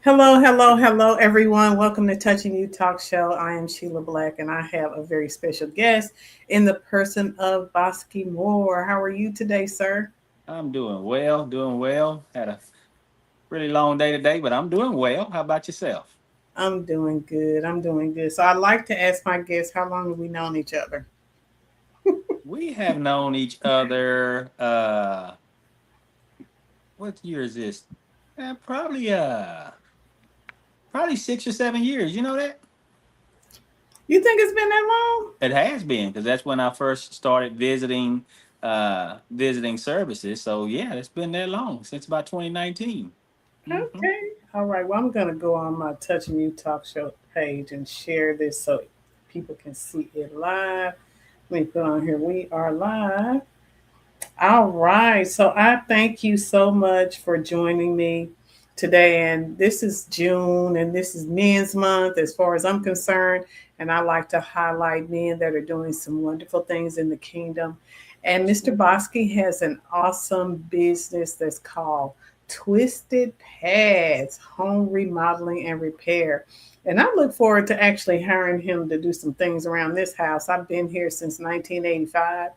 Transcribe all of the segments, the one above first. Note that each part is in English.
Hello, hello, hello, everyone. Welcome to Touching You Talk Show. I am Sheila Black, and I have a very special guest in the person of Bosque Moore. How are you today, sir? I'm doing well, doing well. Had a really long day today, but I'm doing well. How about yourself? I'm doing good. I'm doing good. So I like to ask my guests, how long have we known each other? We have known each other. What year is this? Probably 6 or 7 years. You know that You think it's been that it has been because that's when I first started visiting services. So yeah, it's been that long since about 2019. long? Hmm. Okay. All right. Well, I'm going to go on my Touching You Talk Show page and share this so people can see it live. Let me put on here, we are live. All right. So I thank you so much for joining me today. And this is June and this is Men's Month as far as I'm concerned. And I like to highlight men that are doing some wonderful things in the kingdom. And Mr. Bosque has an awesome business that's called Twisted Pads Home Remodeling and Repair. And I look forward to actually hiring him to do some things around this house. I've been here since 1985.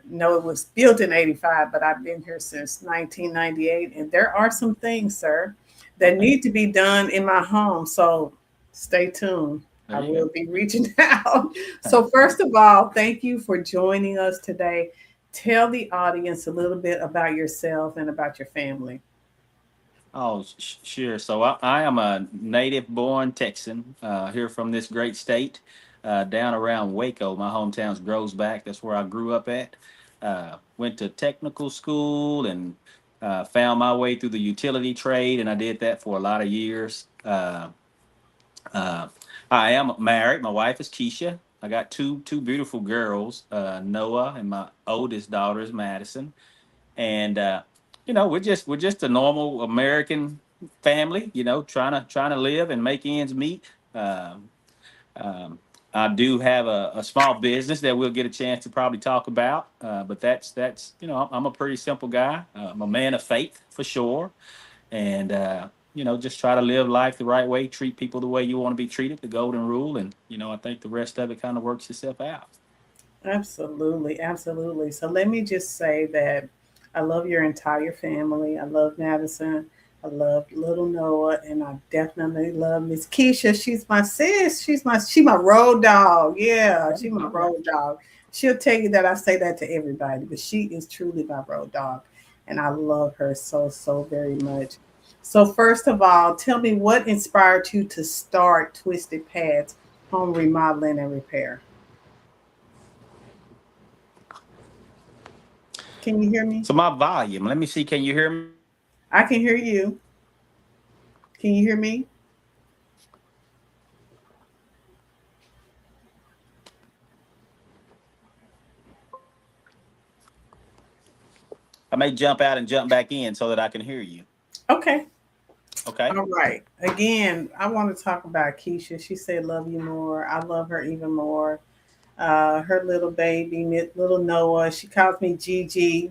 No, it was built in 85, but I've been here since 1998. And there are some things, sir, that Okay, need to be done in my home. So stay tuned. there I you will go. be reaching out. So, first of all, thank you for joining us today. Tell the audience a little bit about yourself and about your family. Oh, sure. So I am a native born Texan, here from this great state, down around Waco. My hometown's Back. That's where I grew up at. Went to technical school and found my way through the utility trade, and I did that for a lot of years. Uh, I am married. My wife is Keisha. I got two beautiful girls, Noah, and my oldest daughter is Madison, and we're just a normal American family, trying to live and make ends meet. Um, I do have a small business that we'll get a chance to probably talk about, but that's I'm a pretty simple guy. I'm a man of faith for sure, and just try to live life the right way, treat people the way you want to be treated, the golden rule, and I think the rest of it kind of works itself out. Absolutely, absolutely. So let me just say that I love your entire family. I love Madison. I love little Noah, and I definitely love Miss Keisha. She's my sis. She my road dog. Yeah, she my All right. road dog. She'll tell you that I say that to everybody, but she is truly my road dog, and I love her so very much. So first of all, tell me what inspired you to start Twisted Pads Home Remodeling and Repair. Can you hear me? So my volume. Let me see. Can you hear me? I can hear you. Can you hear me? I may jump out and jump back in so that I can hear you. Okay. Okay. All right. Again, I want to talk about Keisha. She said, "Love you more." I love her even more. Her little baby, little Noah. She calls me Gigi,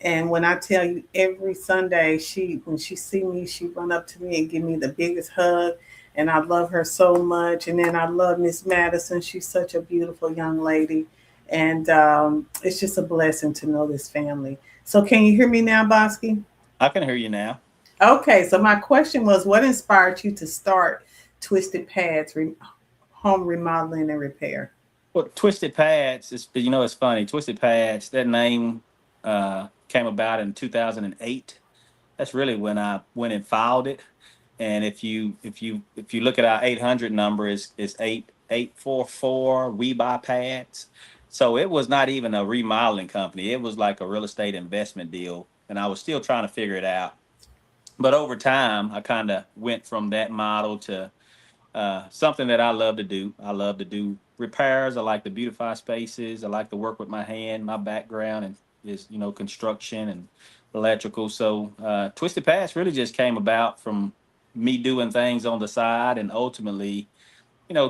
and when I tell you, every Sunday, when she see me, she run up to me and give me the biggest hug. And I love her so much. And then I love Miss Madison. She's such a beautiful young lady, and it's just a blessing to know this family. So, can you hear me now, Bosque? I can hear you now. Okay, so my question was, what inspired you to start Twisted Pads Home Remodeling and Repair? Well, Twisted Pads is, it's funny. Twisted Pads, that name came about in 2008. That's really when I went and filed it. And if you look at our 800 number, is 8844. We buy pads. So it was not even a remodeling company. It was like a real estate investment deal, and I was still trying to figure it out. But over time, I kind of went from that model to something that I love to do. I love to do repairs. I like to beautify spaces. I like to work with my hand. My background and is construction and electrical. So Twisted Pass really just came about from me doing things on the side and ultimately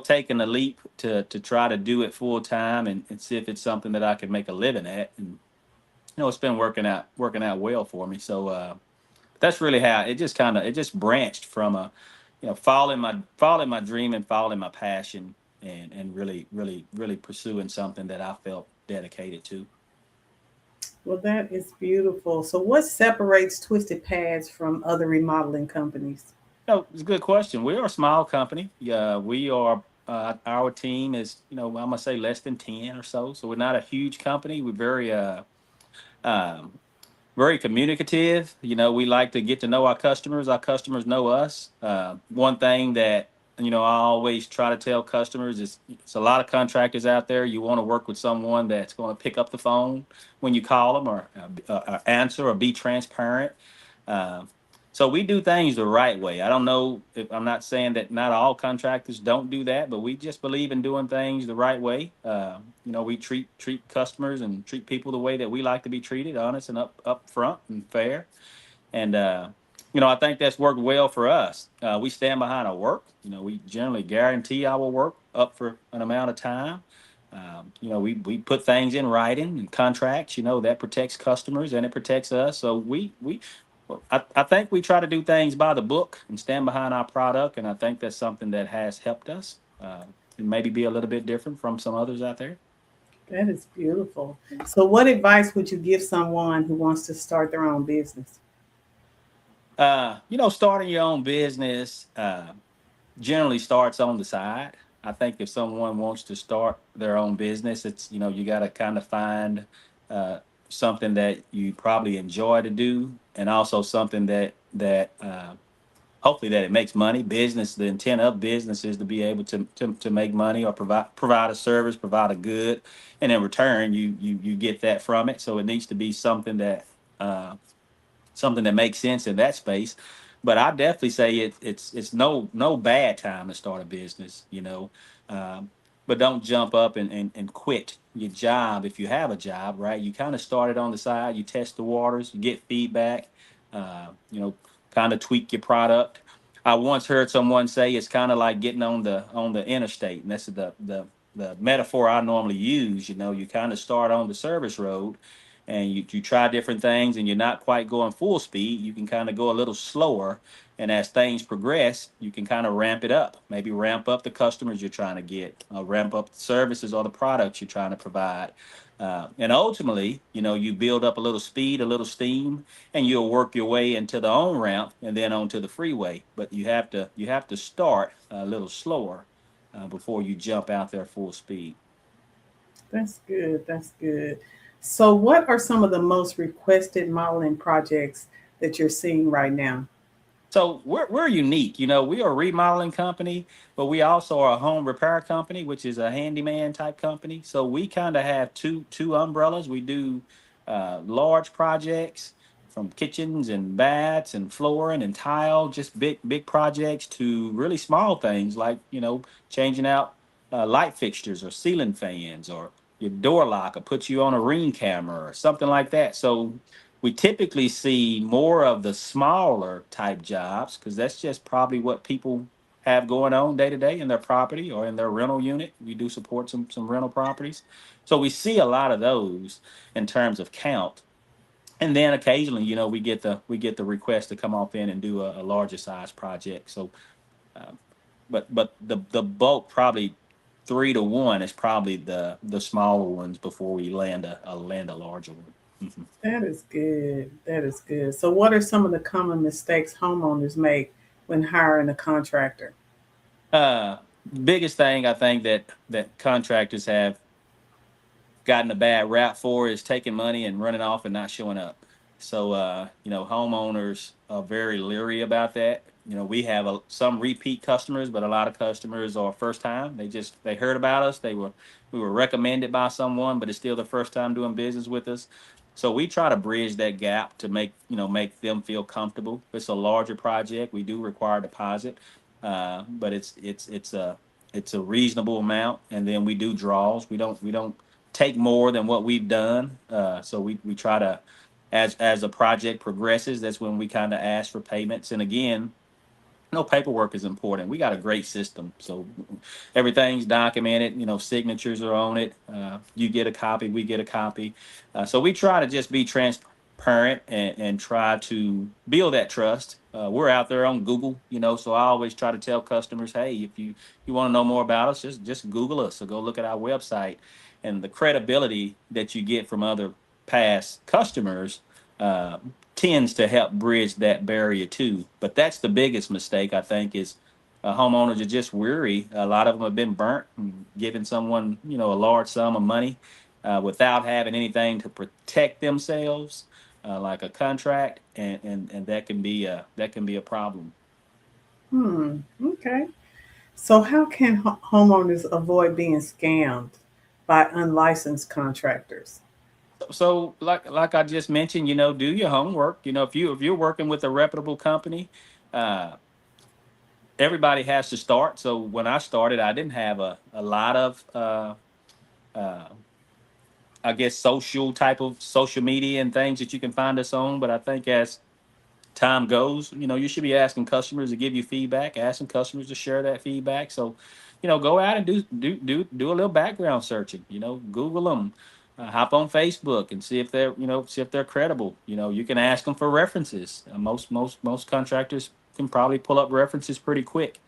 taking a leap to try to do it full time and see if it's something that I could make a living at. And it's been working out well for me. So that's really how it just it just branched from a, following my dream and following my passion, and really pursuing something that I felt dedicated to. Well, that is beautiful. So, what separates Twisted Pads from other remodeling companies? No, it's a good question. We are a small company. Yeah, we are. Our team is, I'm gonna say less than 10 or so. So we're not a huge company. We're um, very communicative. We like to get to know our customers. Our customers know us. One thing that I always try to tell customers is it's a lot of contractors out there. You want to work with someone that's going to pick up the phone when you call them, or answer, or be transparent. Uh, so we do things the right way. I don't know if I'm not saying that not all contractors don't do that, but we just believe in doing things the right way. We treat customers and treat people the way that we like to be treated, honest and up front and fair. And I think that's worked well for us. We stand behind our work. We generally guarantee our work up for an amount of time. We put things in writing and contracts. That protects customers and it protects us. So well, I think we try to do things by the book and stand behind our product, and I think that's something that has helped us, and maybe be a little bit different from some others out there. That is beautiful. So, what advice would you give someone who wants to start their own business? Starting your own business generally starts on the side. I think if someone wants to start their own business, it's you got to kind of find uh, something that you probably enjoy to do, and also something that hopefully that it makes money. Business, the intent of business is to be able to make money, or provide a service, provide a good, and in return you get that from it. So it needs to be uh, something that makes sense in that space. But I definitely say it's no bad time to start a business, um, but don't jump up and quit your job if you have a job, right? You kind of start it on the side, you test the waters, you get feedback, uh, you know, kind of tweak your product. I once heard someone say it's kind of like getting on the interstate, and that's the metaphor I normally use. You kind of start on the service road, and you try different things, and you're not quite going full speed. You can kind of go a little slower, and as things progress you can kind of ramp it up, maybe ramp up the customers you're trying to get, ramp up the services or the products you're trying to provide, and ultimately you build up a little speed, a little steam, and you'll work your way into the on ramp and then onto the freeway. But you have to start a little slower before you jump out there full speed. That's good. That's good. So, what are some of the most requested modeling projects that you're seeing right now? So we're unique. We are a remodeling company, but we also are a home repair company, which is a handyman type company. So we kind of have two umbrellas. We do large projects, from kitchens and baths and flooring and tile, just big projects, to really small things like changing out light fixtures or ceiling fans, or your door lock, or put you on a ring camera or something like that. So we typically see more of the smaller type jobs, because that's just probably what people have going on day to day in their property or in their rental unit. We do support some rental properties, so we see a lot of those in terms of count. And then occasionally, we get the request to come off in and do a larger size project. So, um, but the bulk, probably 3 to 1, is probably the smaller ones before we land a larger one. Mhm. That is good. That is good. So, what are some of the common mistakes homeowners make when hiring a contractor? Uh, Biggest thing I think that contractors have gotten a bad rap for is taking money and running off and not showing up. So homeowners are very leery about that. We have some repeat customers, but a lot of customers are first time. They heard about us. We were recommended by someone, but it's still the first time doing business with us. So we try to bridge that gap to make them feel comfortable. It's a larger project. We do require a deposit, but it's a reasonable amount, and then we do draws. We don't take more than what we've done. So we try to, as a project progresses, that's when we kind of ask for payments. And again, no, paperwork is important. We got a great system, so everything's documented. Signatures are on it. You get a copy, we get a copy. So we try to just be transparent transparent and try to build that trust. We're out there on Google, so I always try to tell customers, hey, if you want to know more about us, just Google us or go look at our website. And the credibility that you get from other past customers uh, tends to help bridge that barrier too. But that's the biggest mistake, I think, is homeowners are just weary. A lot of them have been burnt and giving someone, a large sum of money without having anything to protect themselves, like a contract, and that can be a problem. Okay. So, how can homeowners avoid being scammed by unlicensed contractors? So, like I just mentioned, do your homework. If you're working with a reputable company, uh, everybody has to start. So when I started, I didn't have a lot of uh, I guess social media and things that you can find us on. But I think as time goes, you should be asking customers to give you feedback, asking customers to share that feedback. So, go out and do a little background searching. Google them, hop on Facebook and see if they're credible. You can ask them for references. Most contractors can probably pull up references pretty quick.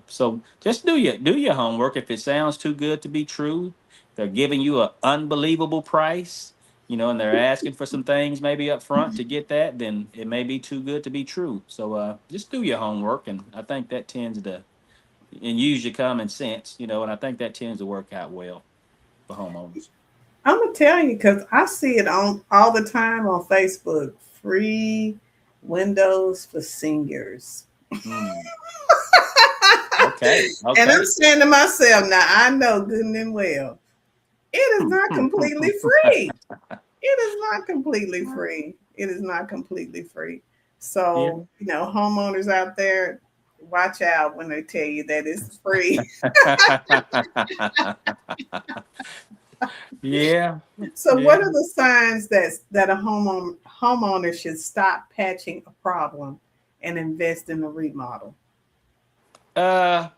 So just do your homework. If it sounds too good to be true, they're giving you an unbelievable price, and they're asking for some things maybe up front to get that, then it may be too good to be true. So just do your homework, and I think that tends to, and use your common sense, and I think that tends to work out well for homeowners. I'm gonna tell you because I see it on all the time on Facebook. Free windows for seniors. Hmm. Okay, And I'm okay. saying to myself, now I know good and well, it is not completely free. It is not completely free. It is not completely free. Yeah. So, homeowners out there, watch out when they tell you that it's free. Yeah, So, yeah. what are the signs that a homeowner should stop patching a problem and invest in a remodel? Uh,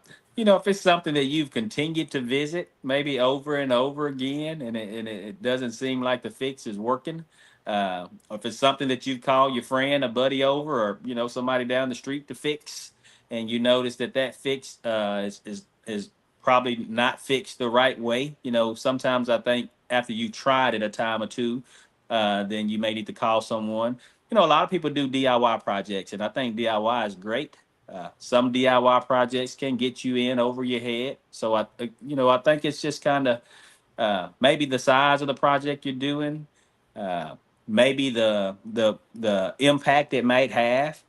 if it's something that you've continued to visit, maybe over and over again, and it doesn't seem like the fix is working, or if it's something that you've called your friend, a buddy over, or somebody down the street to fix, and you notice that fix is probably not fixed the right way. Sometimes I think after you tried it a time or two, then you may need to call someone. A lot of people do DIY projects, and I think DIY is great. Some DIY projects can get you in over your head. So I think it's just kind of maybe the size of the project you're doing, uh, maybe the impact it might have.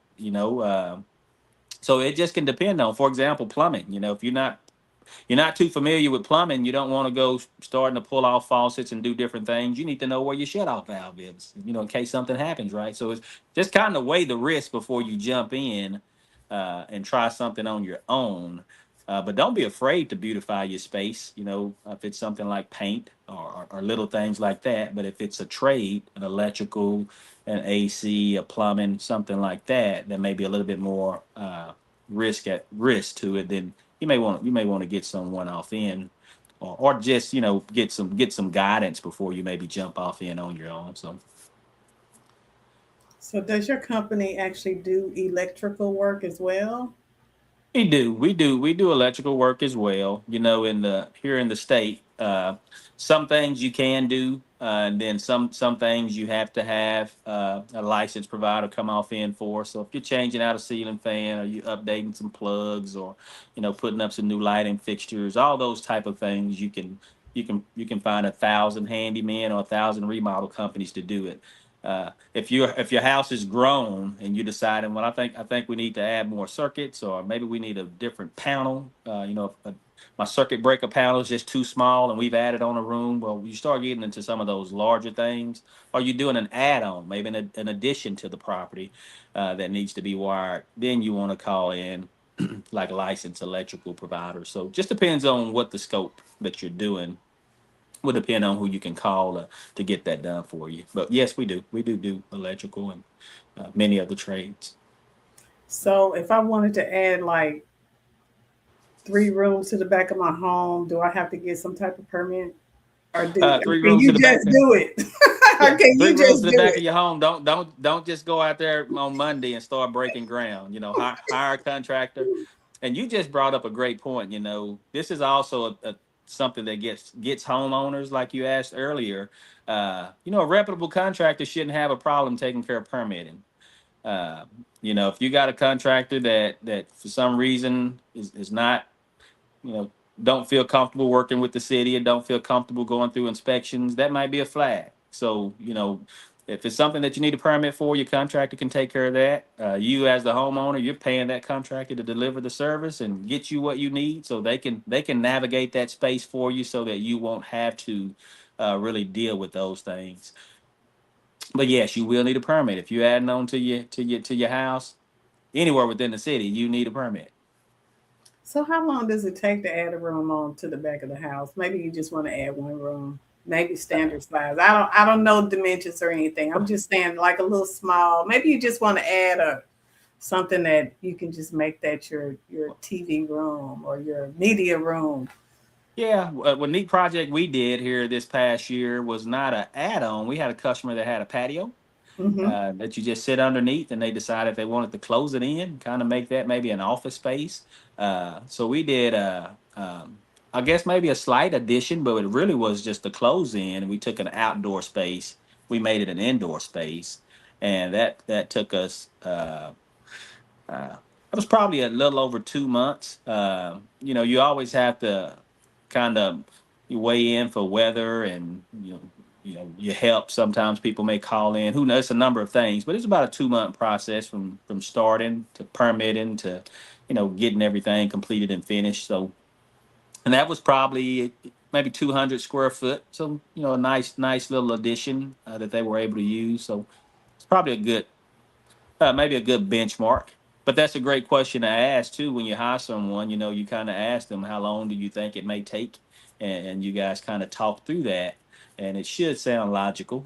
So it just can depend on, for example, plumbing. If you're not too familiar with plumbing, you don't want to go starting to pull off faucets and do different things. You need to know where your shut off valve is, in case something happens, right? So it's just kind of weigh the risk before you jump in and try something on your own. But don't be afraid to beautify your space, if it's something like paint or little things like that. But if it's a trade, an electrical, an AC, a plumbing, something like that, that may be a little bit more risk to it, then you may want to get someone off in, or just get some guidance before you maybe jump off in on your own. So So, does your company actually do electrical work as well? we do electrical work as well. In the here in the state, some things you can do, and then some things you have to have a licensed provider come off in for. So if you're changing out a ceiling fan, or you updating some plugs, or putting up some new lighting fixtures, all those type of things, you can find 1,000 handymen or 1,000 remodel companies to do it. If your house is grown and you deciding, well, I think we need to add more circuits, or maybe we need a different panel. If my circuit breaker panel is just too small and we've added on a room. Well, you start getting into some of those larger things, or you're doing an add-on, maybe an addition to the property that needs to be wired. Then you want to call in like licensed electrical providers. So just depends on what the scope that you're doing would depend on who you can call to get that done for you. But yes, we do electrical and many other trades. So, if I wanted to add like 3 rooms to the back of my home, do I have to get some type of permit, or Three can rooms you to the just back. do it? Yeah, Can three you rules just to the do back of it? your home. Don't just go out there on Monday and start breaking ground. Hire a contractor. And you just brought up a great point. This is also something that gets homeowners, like you asked earlier. A reputable contractor shouldn't have a problem taking care of permitting. Uh, if you got a contractor that for some reason is not, you know, don't feel comfortable working with the city and don't feel comfortable going through inspections, that might be a flag. So, if it's something that you need a permit for, your contractor can take care of that. You as the homeowner, you're paying that contractor to deliver the service and get you what you need, so they can navigate that space for you, so that you won't have to really deal with those things. But yes, you will need a permit if you're adding on to your house anywhere within the city. You need a permit. So how long does it take to add a room on to the back of the house? Maybe you just want to add one room, maybe standard size. I don't know dimensions or anything. I'm just saying like a little small. Maybe you just want to add a something that you can just make that your TV room or your media room. Yeah, one neat project we did here this past year was not an add-on. We had a customer that had a patio Hmm. that you just sit underneath, and they decided they wanted to close it in, kind of make that maybe an office space. So we did, I guess maybe a slight addition, but it really was just a close in. We took an outdoor space, we made it an indoor space, and that took us. It was probably a little over 2 months. You always have to kind of you weigh in for weather, and your help. Sometimes people may call in. Who knows? It's a number of things, but it's about a 2 month process from starting to permitting to getting everything completed and finished. So, and that was probably maybe 200 square foot. So a nice little addition that they were able to use. So it's probably a good maybe a good benchmark. But that's a great question to ask too when you hire someone. You kind of ask them, how long do you think it may take, and you guys kind of talk through that, and it should sound logical.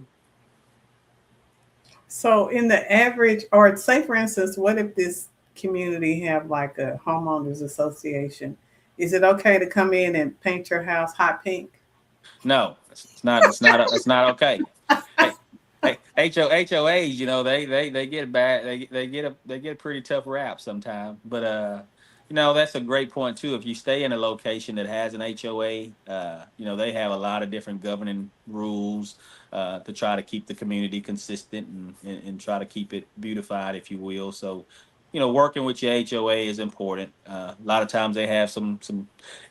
So in the average, or say for instance, what if this community have like a homeowners association? Is it okay to come in and paint your house hot pink? No, it's not okay. Hey, hey, HOAs, they get bad. They get a pretty tough rap sometimes. But that's a great point too. If you stay in a location that has an HOA, they have a lot of different governing rules to try to keep the community consistent, and try to keep it beautified, if you will. So, working with your HOA is important. A lot of times they have some,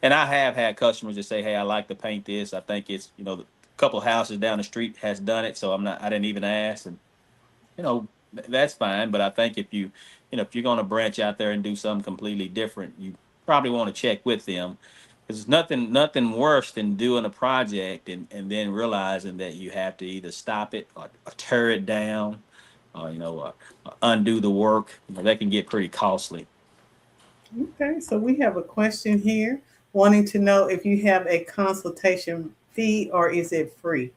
and I have had customers that say, "Hey, I like to paint this. I think it's, a couple houses down the street has done it, so I didn't even ask." And that's fine. But I think if you're going to branch out there and do something completely different, you probably want to check with them. There's nothing worse than doing a project and then realizing that you have to either stop it, or tear it down, or or undo the work. That can get pretty costly. Okay, so we have a question here wanting to know if you have a consultation fee or is it free?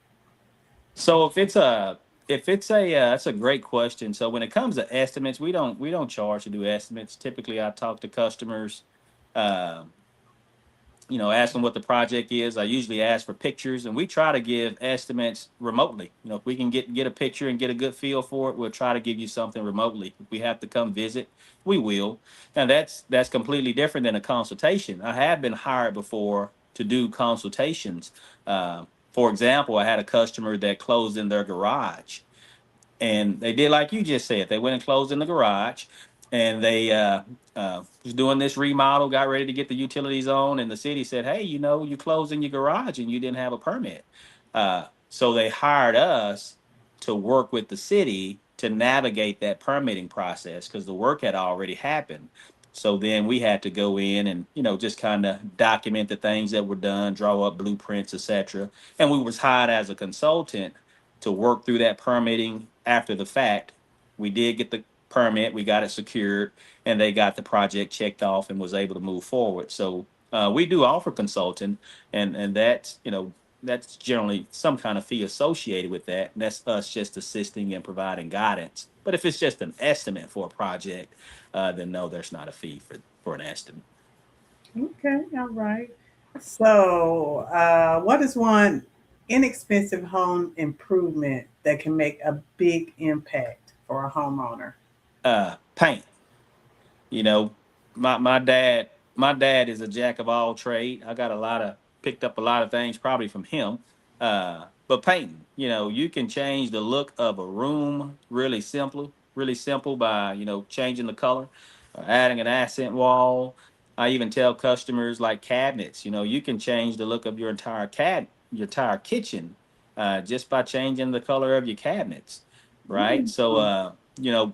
So if it's a that's a great question. So when it comes to estimates, we don't charge to do estimates. Typically, I talk to customers. um, ask them what the project is. I usually ask for pictures, and we try to give estimates remotely. If we can get a picture and get a good feel for it, we'll try to give you something remotely. If we have to come visit, we will. Now that's completely different than a consultation. I have been hired before to do consultations. For example, I had a customer that closed in their garage, and they did like you just said. They went and closed in the garage, and they was doing this remodel, got ready to get the utilities on, and the city said, "Hey, you closed in your garage and you didn't have a permit." So they hired us to work with the city to navigate that permitting process, because the work had already happened. So then we had to go in and just kind of document the things that were done, draw up blueprints, etc. And we was hired as a consultant to work through that permitting after the fact. We did get the permit, we got it secured, and they got the project checked off and was able to move forward. So we do offer consulting, and that's generally some kind of fee associated with that. And that's us just assisting and providing guidance. But if it's just an estimate for a project, then no, there's not a fee for an estimate. Okay, all right. So, what is one? inexpensive home improvement that can make a big impact for a homeowner? Paint. You know, my dad is a jack of all trade. I got a lot of picked up a lot of things probably from him. But painting, you can change the look of a room really simple by changing the color, adding an accent wall. I even tell customers like cabinets. You can change the look of your entire kitchen, just by changing the color of your cabinets, right? So Mm.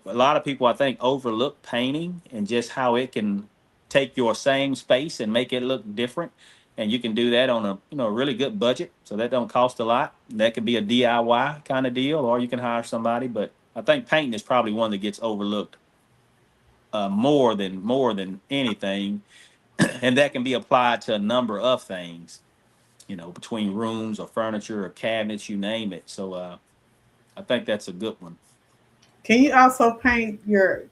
a lot of people I think overlook painting and just how it can take your same space and make it look different. And you can do that on a really good budget, so that don't cost a lot. That could be a DIY kind of deal, or you can hire somebody. But I think painting is probably one that gets overlooked more than anything, and that can be applied to a number of things. Between rooms or furniture or cabinets, you name it. So I think that's a good one. Can you also paint your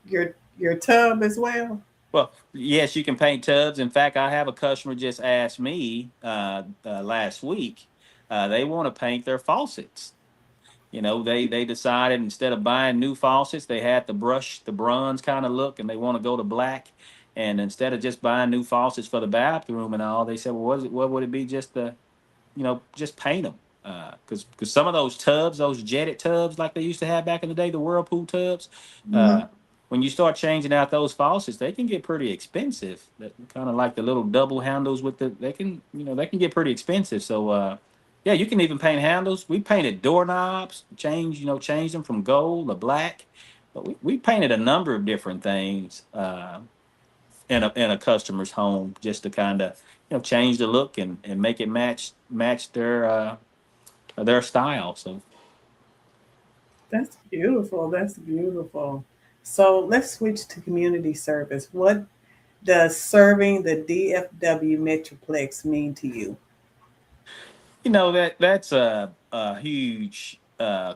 tub as well? Well, yes, you can paint tubs. In fact, I have a customer just asked me last week. They want to paint their faucets. They decided instead of buying new faucets, they had the bronze kind of look, and they want to go to black. And instead of just buying new faucets for the bathroom and all, they said, "Well, what would it be just to just paint them?" Because some of those tubs, those jetted tubs like they used to have back in the day, the Whirlpool tubs, Hmm. uh, when you start changing out those faucets, they can get pretty expensive. That kind of like the little double handles with they can get pretty expensive. So yeah, you can even paint handles. We painted doorknobs, change them from gold to black. But we painted a number of different things in a customer's home just to kind of change the look and make it match their style. So That's beautiful. That's beautiful. So let's switch to community service. What does serving the DFW Metroplex mean to you? that's a huge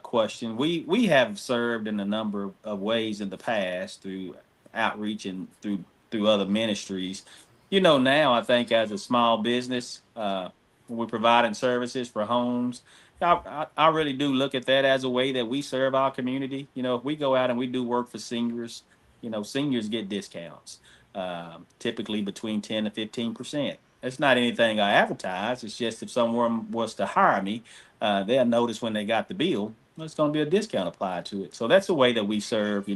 question. We have served in a number of ways in the past through outreach and through other ministries. Now I think as a small business, when we're providing services for homes, I really do look at that as a way that we serve our community. If we go out and we do work for seniors, seniors get discounts, typically between 10 to 15%. It's not anything I advertise. It's just if someone was to hire me, they'll notice when they got the bill, there's going to be a discount applied to it. So that's a way that we serve,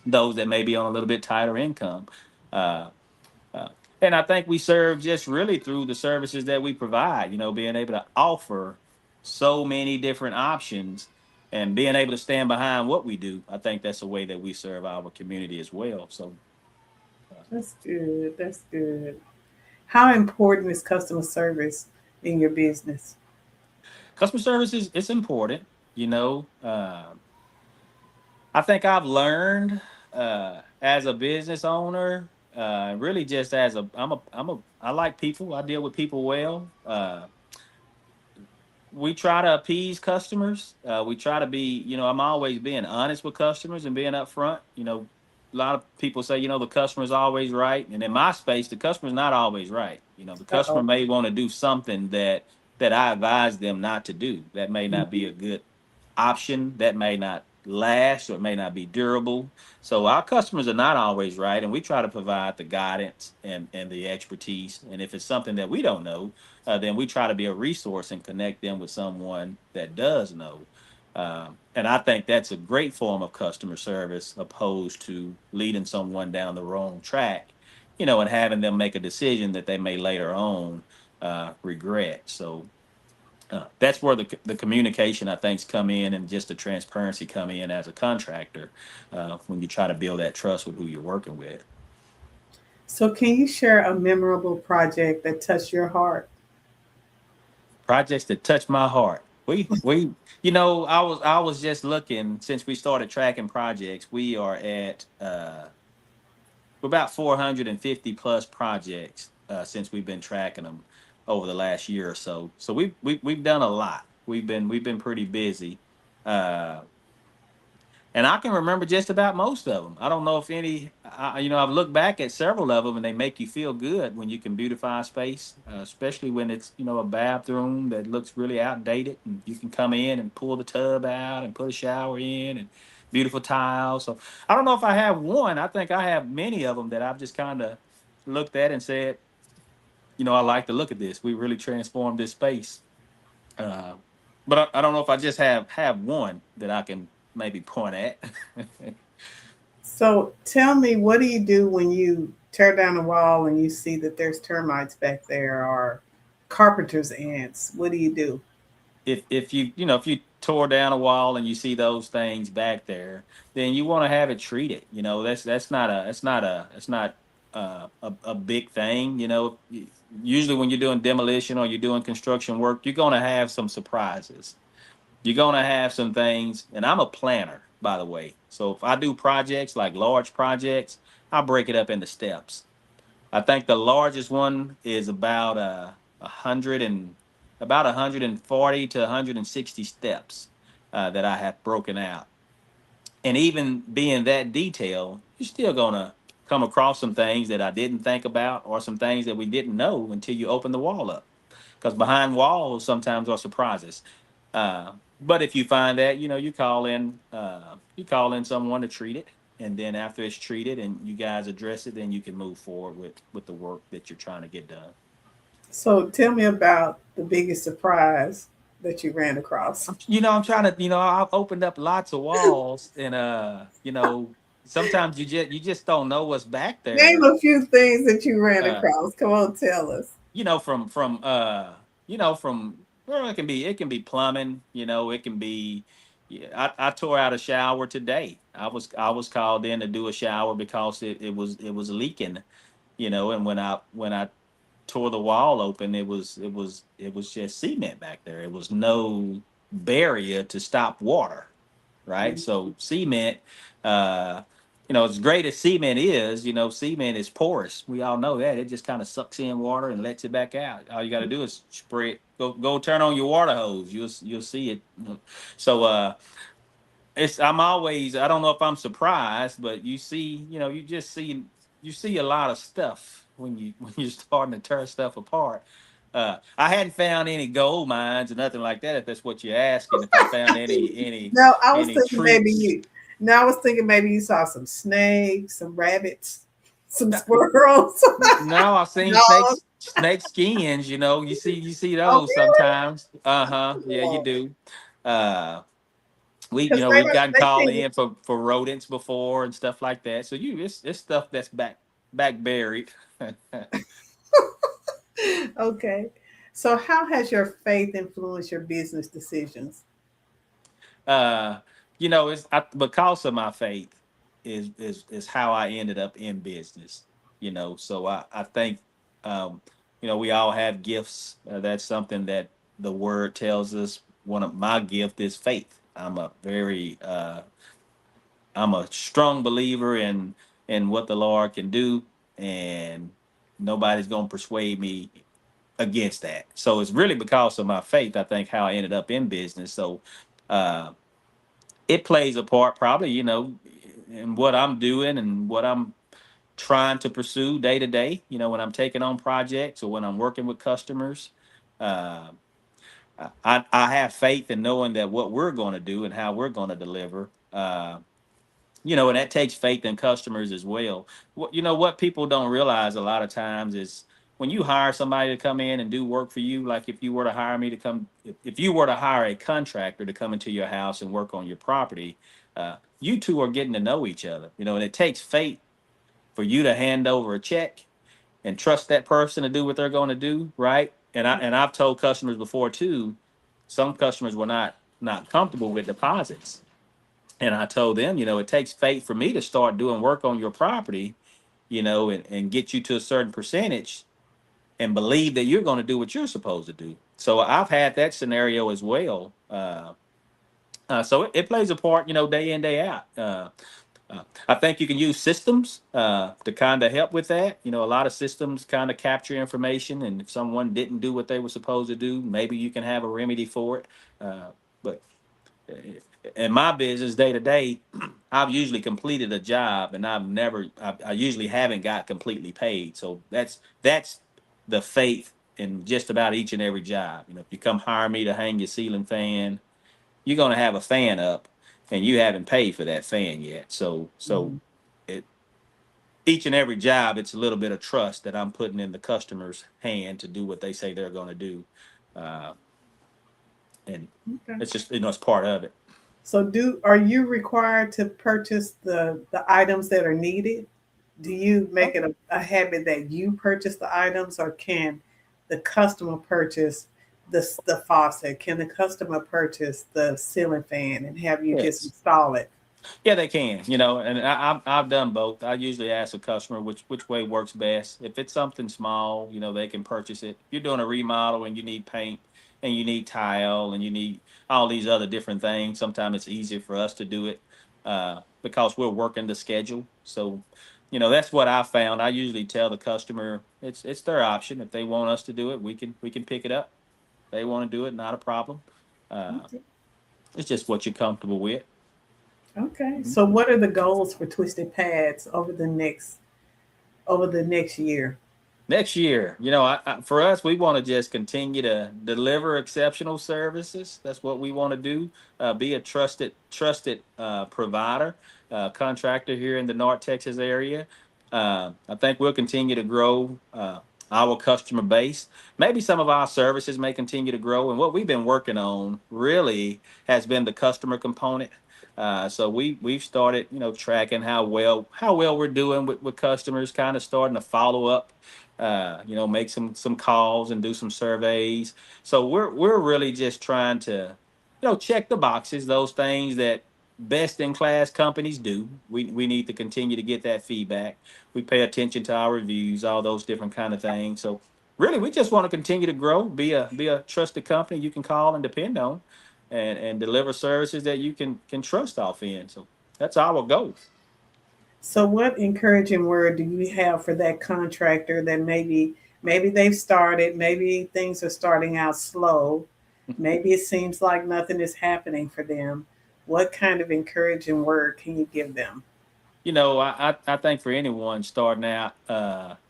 those that may be on a little bit tighter income. Uh, uh, and I think we serve just really through the services that we provide, being able to offer so many different options and being able to stand behind what we do. I think that's a way that we serve our community as well. So, That's good. That's good. How important is customer service in your business? customer service is it's important. You know, uh, I think I've learned as a business owner, really just as I like people. I deal with people well. We try to appease customers. We try to be, I'm always being honest with customers and being upfront. A lot of people say, the customer's always right, and in my space, the customer's not always right. The Uh customer oh. may want to do something that I advise them not to do. That may not be a good option. That may not last, or it may not be durable. So our customers are not always right, and we try to provide the guidance and the expertise. And if it's something that we don't know, then we try to be a resource and connect them with someone that does know. And I think that's a great form of customer service, opposed to leading someone down the wrong track, and having them make a decision that they may later on regret. So that's where the communication I think's come in, and just the transparency come in as a contractor, when you try to build that trust with who you're working with. So, can you share a memorable project that touched your heart? Projects that touch my heart. I was just looking, since we started tracking projects. We're about 450 plus projects since we've been tracking them over the last year or so. So we've done a lot. We've been pretty busy. Uh, and I can remember just about most of them. I don't know if any, I've looked back at several of them, and they make you feel good when you can beautify a space, especially when it's a bathroom that looks really outdated, and you can come in and pull the tub out and put a shower in and beautiful tiles. So I don't know if I have one. I think I have many of them that I've just kind of looked at and said, I like to look at this. We really transformed this space. Uh, but I don't know if I just have one that I can maybe point at. So tell me, what do you do when you tear down a wall and you see that there's termites back there or carpenter's ants? What do you do? If you tore down a wall and you see those things back there, then you want to have it treated. That's not a big thing. Usually when you're doing demolition or you're doing construction work, you're gonna have some surprises. You're gonna have some things, and I'm a planner, by the way. So if I do projects like large projects, I break it up into steps. I think the largest one is a hundred and about 140 to 160 steps that I have broken out. And even being that detailed, you're still gonna come across some things that I didn't think about, or some things that we didn't know until you open the wall up. Because behind walls sometimes are surprises. But if you find that, you call in someone to treat it, and then after it's treated and you guys address it, then you can move forward with the work that you're trying to get done. So tell me about the biggest surprise that you ran across. I'm trying to, I've opened up lots of walls, and sometimes you just don't know what's back Name there. a few things that you ran Uh, across. Come on, tell us. from well, it can be plumbing. It can be. Yeah, I tore out a shower today. I was called in to do a shower because it was leaking. And when I tore the wall open, it was just cement back there. It was no barrier to stop water, right? So cement, uh, as great as cement is, cement is porous. We all know that. It just kind of sucks in water and lets it back out. All you got to do is spray it. Go turn on your water hose. You'll see it. So I'm always, I don't know if I'm surprised, but you see a lot of stuff when you're starting to tear stuff apart. I hadn't found any gold mines or nothing like that. If that's what you're asking, if I found any No, I was any thinking maybe treats. you. No, I was thinking maybe you saw some snakes, some rabbits, some squirrels. No, I've seen Dogs. snake skins. You see Oh, those really? sometimes. Yeah, you do. Uh, we you Because know we've gotten they called can. in for rodents before and stuff like that. So it's stuff that's back buried. Okay. So, how has your faith influenced your business decisions? uh, it's because of my faith is how I ended up in business. So I think um, we all have gifts. That's something that the word tells us. One of my gift is faith. I'm a strong believer in what the Lord can do, and nobody's gonna persuade me against that. So it's really because of my faith, I think, how I ended up in business. So uh, it plays a part, probably, in what I'm doing and what I'm trying to pursue day to day. When I'm taking on projects or when I'm working with customers. Uh, I have faith in knowing that what we're going to do and how we're going to deliver. And that takes faith in customers as well. What people don't realize a lot of times is when you hire somebody to come in and do work for you, like if you were to hire me to come, if you were to hire a contractor to come into your house and work on your property, you two are getting to know each other, and it takes faith for you to hand over a check and trust that person to do what they're going to do, right? And I've told customers before too, some customers were not comfortable with deposits, and I told them, it takes faith for me to start doing work on your property, and get you to a certain percentage and believe that you're going to do what you're supposed to do. So I've had that scenario as well. So it plays a part, day in, day out. I think you can use systems to kind of help with that. A lot of systems kind of capture information, and if someone didn't do what they were supposed to do, maybe you can have a remedy for it. But in my business day to day, I've usually completed a job and I usually haven't got completely paid. So that's the faith in just about each and every job. You know, if you come hire me to hang your ceiling fan, you're going to have a fan up and you haven't paid for that fan yet. So Mhm. it, each and every job, it's a little bit of trust that I'm putting in the customer's hand to do what they say they're going to do. Uh, and Okay. it's just, it's part of it. So are you required to purchase the items that are needed? Do you make it a habit that you purchase the items, or can the customer purchase the faucet? Can the customer purchase the ceiling fan and have you just Yes. install it? Yeah, they can, and I've done both. I usually ask a customer which way works best. If it's something small, they can purchase it. If you're doing a remodel and you need paint and you need tile and you need all these other different things, sometimes it's easier for us to do it because we're working the schedule. So, that's what I found. I usually tell the customer it's their option. If they want us to do it, we can pick it up. If they want to do it, not a problem. Uh, Okay. it's just what you're comfortable with. Okay. Mhm. So what are the goals for Twisted Pads over the next year? Next year, for us, we want to just continue to deliver exceptional services. That's what we want to do. Be a trusted provider, contractor here in the North Texas area. I think we'll continue to grow our customer base. Maybe some of our services may continue to grow. And what we've been working on really has been the customer component. So we've started, tracking how well we're doing with customers, kind of starting to follow up, make some calls and do some surveys. So we're really just trying to, check the boxes, those things that best in class companies do. We need to continue to get that feedback. We pay attention to our reviews, all those different kind of things. So really, we just want to continue to grow, be a trusted company you can call and depend on, and deliver services that you can trust off in. So that's our goal. So what encouraging word do you have for that contractor that maybe they've started, maybe things are starting out slow, maybe it seems like nothing is happening for them. What kind of encouraging word can you give them? I think for anyone starting out,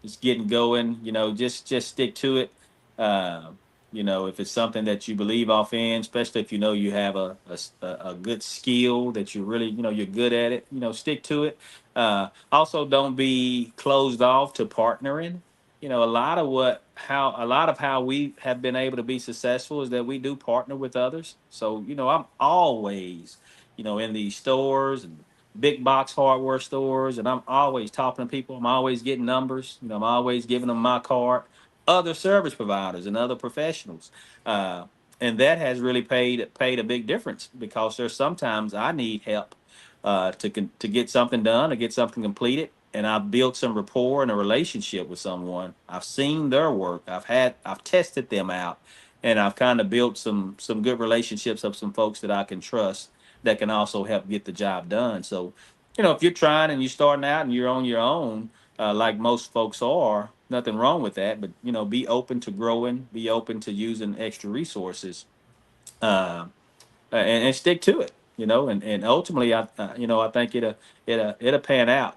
just getting going, just stick to it. Uh, if it's something that you believe off in, especially if you have a good skill that you really, you're good at it, stick to it. Also, don't be closed off to partnering. A lot of how we have been able to be successful is that we do partner with others. So, I'm always, in these stores and big box hardware stores, and I'm always talking to people. I'm always getting numbers. I'm always giving them my card. Other service providers and other professionals, uh, and that has really paid a big difference because there's sometimes I need help to get something done or get something completed. And I've built some rapport and a relationship with someone. I've seen their work. I've tested them out, and I've kind of built some good relationships of some folks that I can trust that can also help get the job done. So, if you're trying and you're starting out and you're on your own, like most folks are, nothing wrong with that. But be open to growing, be open to using extra resources, uh, and stick to it. And ultimately, I think it'll pan out.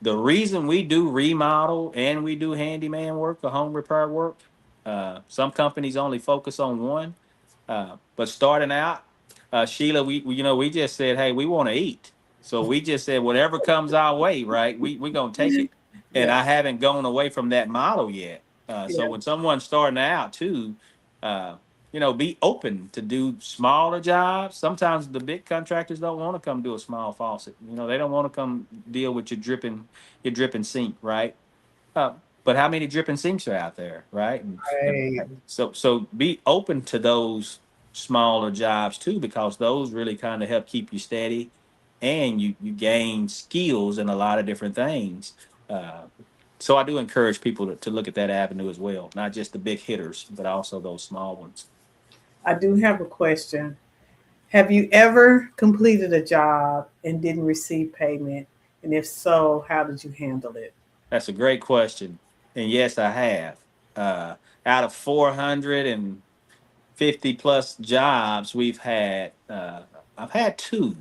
The reason we do remodel and we do handyman work or home repair work, some companies only focus on one. But starting out, Sheila, we just said, hey, we want to eat. So we just said, whatever comes our way, right? We're going to take it. And Yeah, I haven't gone away from that model yet. So yeah. when someone's starting out too, uh, be open to do smaller jobs. Sometimes the big contractors don't want to come do a small faucet. They don't want to come deal with your dripping sink, right? Uh, but how many dripping sinks are out there, right? And Right. so be open to those smaller jobs too, because those really kind of help keep you steady, and you gain skills in a lot of different things. Uh, so I do encourage people to look at that avenue as well, not just the big hitters, but also those small ones. I do have a question. Have you ever completed a job and didn't receive payment? And if so, how did you handle it? That's a great question, and yes, I have. Uh, Out of 450 plus jobs we've had. I've had two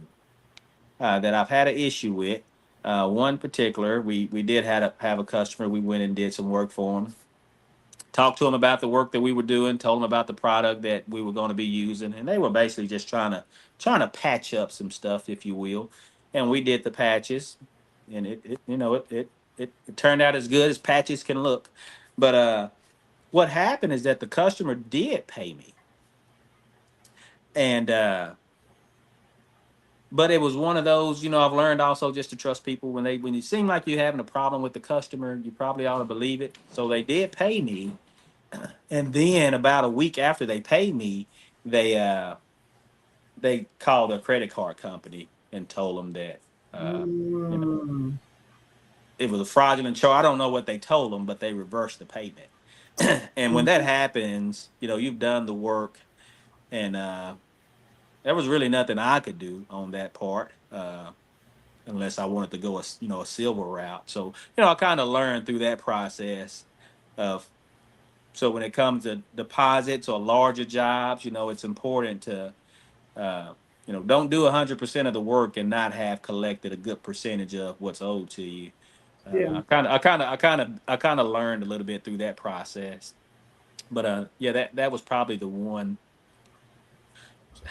that I've had an issue with. One particular, we did have a customer. We went and did some work for him. Talked to them about the work that we were doing. Told them about the product that we were going to be using, and they were basically just trying to patch up some stuff, if you will. And we did the patches, and it turned out as good as patches can look. But what happened is that the customer did pay me, and but it was one of those, I've learned also just to trust people when you seem like you're having a problem with the customer, you probably ought to believe it. So they did pay me, and then about a week after they paid me, they they called their credit card company and told them that you know Mm, it was a fraudulent charge. I don't know what they told them, but they reversed the payment. And when that mm, happens, you've done the work, and there was really nothing I could do on that part. Unless I wanted to go a silver route. So I kind of learned through that process of so when it comes to deposits or larger jobs, it's important to don't do 100% of the work and not have collected a good percentage of what's owed to you. yeah. I kind of learned a little bit through that process. But yeah, that was probably the one.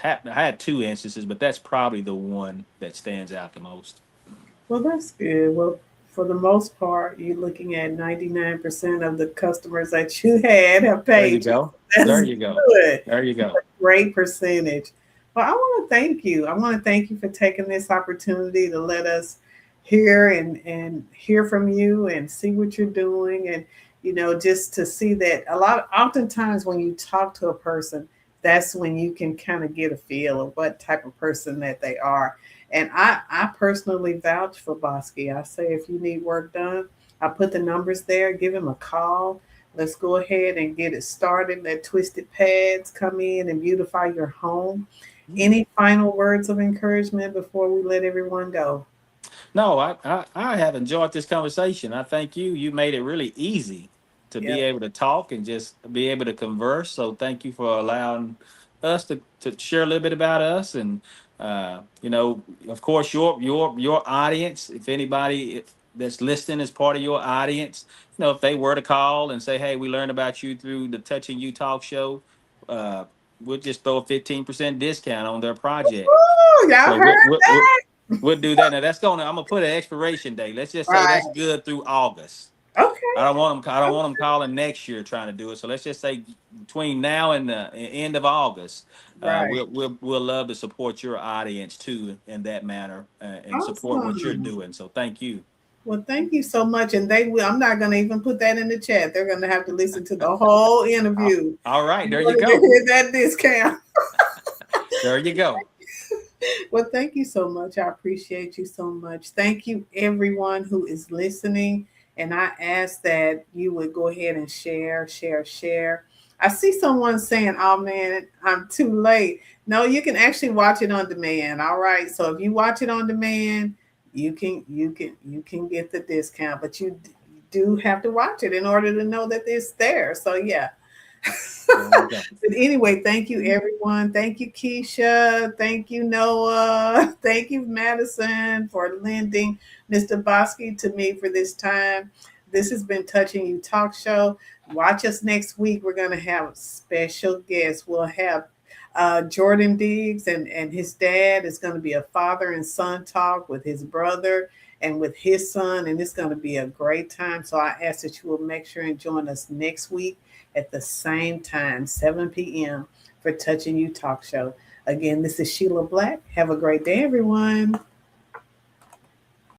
I had two instances, but that's probably the one that stands out the most. Well, that's good. Well, for the most part, you're looking at 99% of the customers that you had have There you paid you. go. That's There you go. good. There you go. Great percentage. Well, I want to thank you. I want to thank you for taking this opportunity to let us hear and hear from you and see what you're doing, and just to see that oftentimes when you talk to a person, that's when you can kind of get a feel of what type of person that they are. And I personally vouch for Bosque. I say if you need work done, I put the numbers there, give him a call. Let's go ahead and get it started. Let Twisted Pads come in and beautify your home. Any final words of encouragement before we let everyone go? No, I have enjoyed this conversation. I thank you. You made it really easy to be Yep. able to talk and just be able to converse. So thank you for allowing us to share a little bit about us. And of course, your audience, if anybody that's listening is part of your audience, if they were to call and say, hey, we learned about you through the Touching You Talk show, uh, we'll just throw a 15% discount on their project. Woo, y'all So heard that? we'll do that. Now I'm gonna put an expiration date. Let's just say Right. that's good through August. Okay. I don't want them calling next year trying to do it. So let's just say between now and the end of August, Right. we'll love to support your audience too in that manner and support what you're Awesome. doing. So thank you. Well, thank you so much. And they will, I'm not going to even put that in the chat. They're going to have to listen to the whole interview All right, in there you order to go. hear that discount. There you go. Well, thank you so much. I appreciate you so much. Thank you, everyone who is listening. And I ask that you would go ahead and share, share, share. I see someone saying, "Oh man, I'm too late." No, you can actually watch it on demand. All right. So if you watch it on demand, you can get the discount, but do have to watch it in order to know that it's there. So yeah, There you go. but anyway, thank you, everyone. Thank you, Keisha. Thank you, Noah. Thank you, Madison, for lending Mr. Bosque to me for this time. This has been Touching You Talk Show. Watch us next week. We're going to have special guests. We'll have Jordan Diggs and his dad. Is going to be a father and son talk with his brother and with his son, and it's going to be a great time. So I ask that you will make sure and join us next week at the same time, 7 p.m., for Touching You Talk Show. Again, this is Sheila Black. Have a great day, everyone.